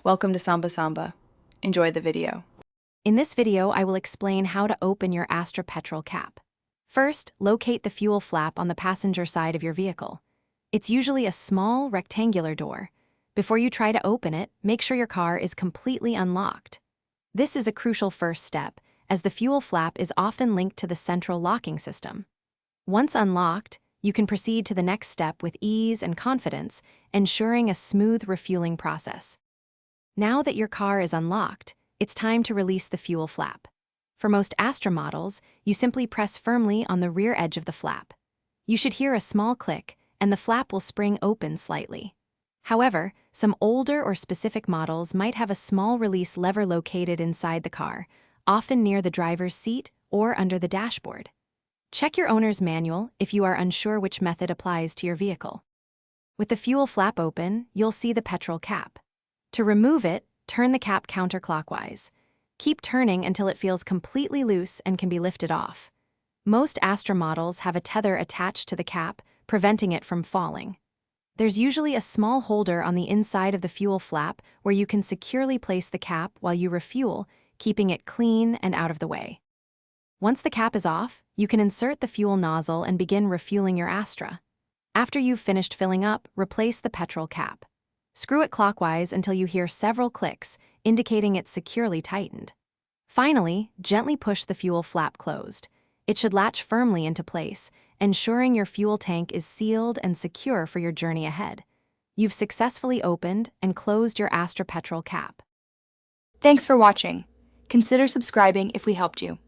Welcome to Samba Samba. Enjoy the video. In this video, I will explain how to open your Astra Petrol cap. First, locate the fuel flap on the passenger side of your vehicle. It's usually a small, rectangular door. Before you try to open it, make sure your car is completely unlocked. This is a crucial first step, as the fuel flap is often linked to the central locking system. Once unlocked, you can proceed to the next step with ease and confidence, ensuring a smooth refueling process. Now that your car is unlocked, it's time to release the fuel flap. For most Astra models, you simply press firmly on the rear edge of the flap. You should hear a small click, and the flap will spring open slightly. However, some older or specific models might have a small release lever located inside the car, often near the driver's seat or under the dashboard. Check your owner's manual if you are unsure which method applies to your vehicle. With the fuel flap open, you'll see the petrol cap. To remove it, turn the cap counterclockwise. Keep turning until it feels completely loose and can be lifted off. Most Astra models have a tether attached to the cap, preventing it from falling. There's usually a small holder on the inside of the fuel flap where you can securely place the cap while you refuel, keeping it clean and out of the way. Once the cap is off, you can insert the fuel nozzle and begin refueling your Astra. After you've finished filling up, replace the petrol cap. Screw it clockwise until you hear several clicks, indicating it's securely tightened. Finally, gently push the fuel flap closed. It should latch firmly into place, ensuring your fuel tank is sealed and secure for your journey ahead. You've successfully opened and closed your Astra Petrol cap. Thanks for watching. Consider subscribing if we helped you.